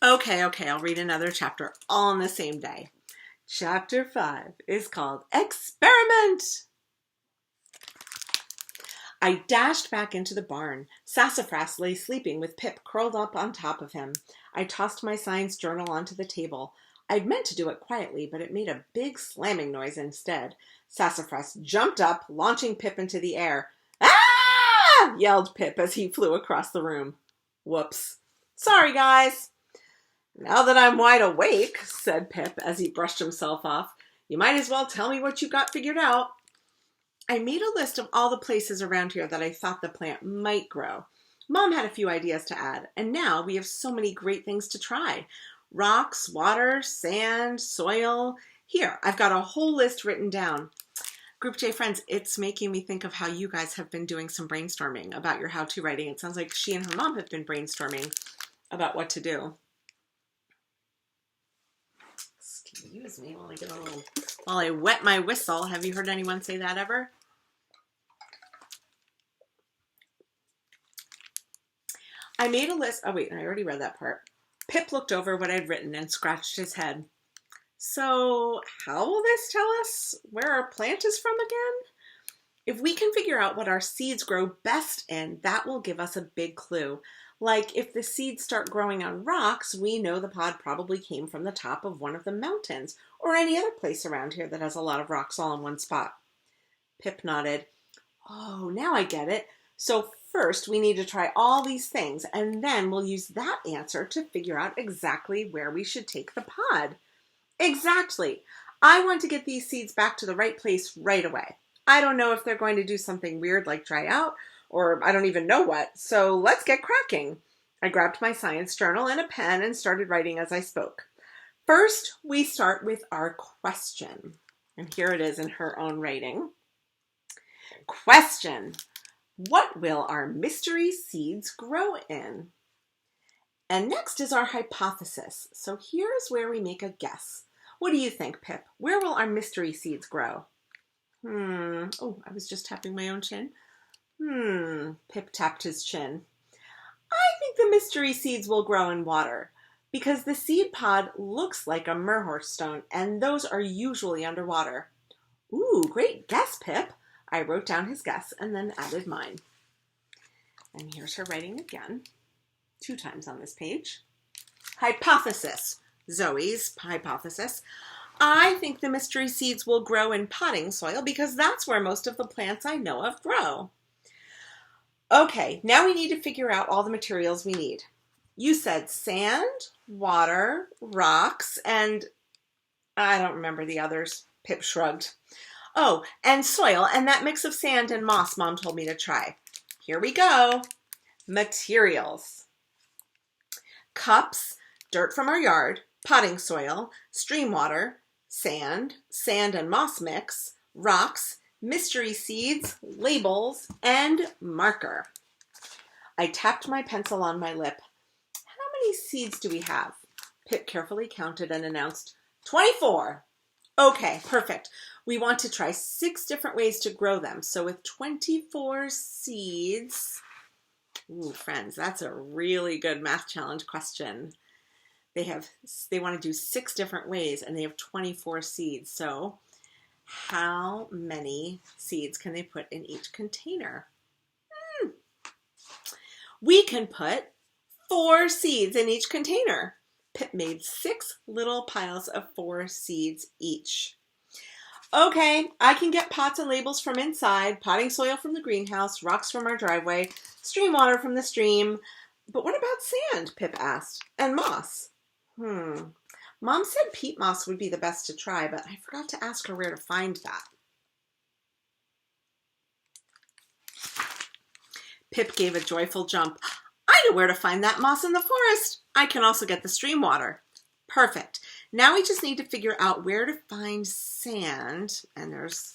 Okay, I'll read another chapter all on the same day. Chapter 5 is called Experiment. I dashed back into the barn. Sassafras lay sleeping with Pip curled up on top of him. I tossed my science journal onto the table. I'd meant to do it quietly, but it made a big slamming noise instead. Sassafras jumped up, launching Pip into the air. "Ah!" yelled Pip as he flew across the room. Whoops. Sorry, guys. Now that I'm wide awake, said Pip as he brushed himself off, you might as well tell me what you got figured out. I made a list of all the places around here that I thought the plant might grow. Mom had a few ideas to add, and now we have so many great things to try. Rocks, water, sand, soil. Here, I've got a whole list written down. Group J friends, it's making me think of how you guys have been doing some brainstorming about your how-to writing. It sounds like she and her mom have been brainstorming about what to do. Excuse me while I wet my whistle. Have you heard anyone say that ever? I made a list. Oh wait, I already read that part. Pip looked over what I'd written and scratched his head. So how will this tell us where our plant is from again? If we can figure out what our seeds grow best in, that will give us a big clue. Like if the seeds start growing on rocks, we know the pod probably came from the top of one of the mountains or any other place around here that has a lot of rocks all in one spot. Pip nodded. Oh, now I get it. So first we need to try all these things and then we'll use that answer to figure out exactly where we should take the pod. Exactly. I want to get these seeds back to the right place right away. I don't know if they're going to do something weird like dry out, or I don't even know what, so let's get cracking. I grabbed my science journal and a pen and started writing as I spoke. First, we start with our question. And here it is in her own writing. Question: what will our mystery seeds grow in? And next is our hypothesis. So here's where we make a guess. What do you think, Pip? Where will our mystery seeds grow? Oh, I was just tapping my own chin. Pip tapped his chin. I think the mystery seeds will grow in water because the seed pod looks like a Merhorse stone and those are usually underwater. Ooh, great guess, Pip. I wrote down his guess and then added mine. And here's her writing again, 2 times on this page. Hypothesis. Zoey's hypothesis. I think the mystery seeds will grow in potting soil because that's where most of the plants I know of grow. Okay, now we need to figure out all the materials we need. You said sand, water, rocks, and I don't remember the others. Pip shrugged. Oh, and soil, and that mix of sand and moss Mom told me to try. Here we go. Materials. Cups, dirt from our yard, potting soil, stream water, sand and moss mix, rocks, mystery seeds, labels, and marker. I tapped my pencil on my lip. How many seeds do we have? Pip carefully counted and announced, 24. Okay, perfect. We want to try 6 different ways to grow them. So with 24 seeds, ooh, friends, that's a really good math challenge question. They want to do 6 different ways and they have 24 seeds. So how many seeds can they put in each container? We can put 4 seeds in each container. Pip made 6 little piles of 4 seeds each. Okay, I can get pots and labels from inside, potting soil from the greenhouse, rocks from our driveway, stream water from the stream. But what about sand? Pip asked. And moss? Mom said peat moss would be the best to try, but I forgot to ask her where to find that. Pip gave a joyful jump. I know where to find that moss in the forest. I can also get the stream water. Perfect. Now we just need to figure out where to find sand. And there's,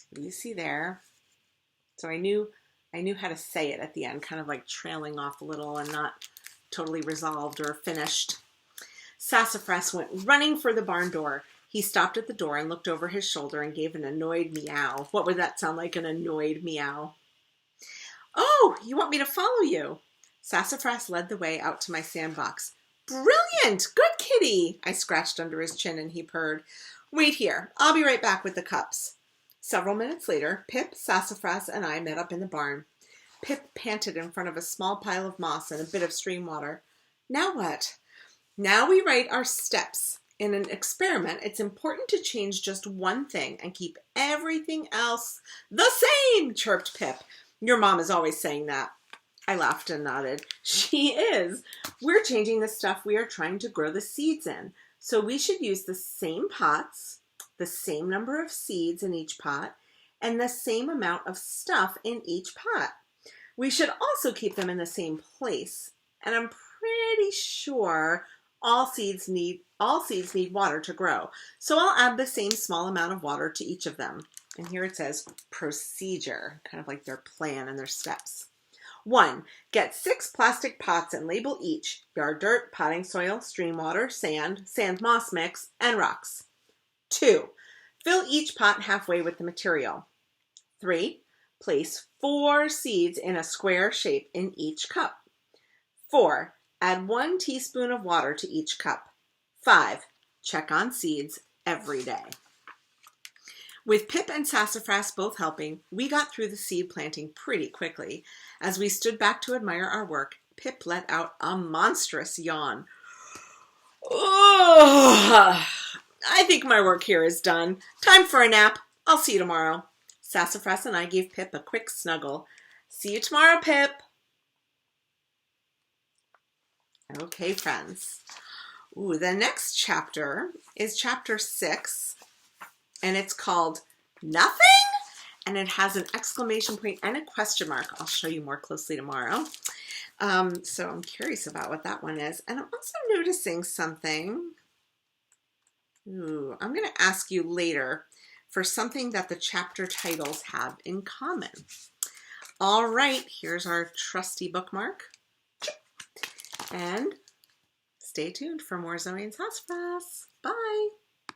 what do you see there? So I knew how to say it at the end, kind of like trailing off a little and not totally resolved or finished. Sassafras went running for the barn door. He stopped at the door and looked over his shoulder and gave an annoyed meow. What would that sound like, an annoyed meow? Oh, you want me to follow you? Sassafras led the way out to my sandbox. Brilliant! Good kitty! I scratched under his chin and he purred. Wait here. I'll be right back with the cups. Several minutes later, Pip, Sassafras, and I met up in the barn. Pip panted in front of a small pile of moss and a bit of stream water. Now what? Now we write our steps. In an experiment, it's important to change just one thing and keep everything else the same, chirped Pip. Your mom is always saying that. I laughed and nodded. She is. We're changing the stuff we are trying to grow the seeds in. So we should use the same pots, the same number of seeds in each pot, and the same amount of stuff in each pot. We should also keep them in the same place. And I'm pretty sure all seeds need water to grow. So I'll add the same small amount of water to each of them. And here it says procedure, kind of like their plan and their steps. 1. Get 6 plastic pots and label each yard dirt, potting soil, stream water, sand moss mix, and rocks. 2. Fill each pot halfway with the material. 3. Place 4 seeds in a square shape in each cup. 4. Add 1 teaspoon of water to each cup. 5. Check on seeds every day. With Pip and Sassafras both helping, we got through the seed planting pretty quickly. As we stood back to admire our work, Pip let out a monstrous yawn. I think my work here is done. Time for a nap. I'll see you tomorrow. Sassafras and I gave Pip a quick snuggle. See you tomorrow, Pip. Okay, friends. The next chapter is chapter 6, and it's called Nothing? And it has an exclamation point and a question mark. I'll show you more closely tomorrow. So I'm curious about what that one is. And I'm also noticing something. I'm going to ask you later for something that the chapter titles have in common. All right, here's our trusty bookmark. And stay tuned for more Zoey and Sassafras. Bye.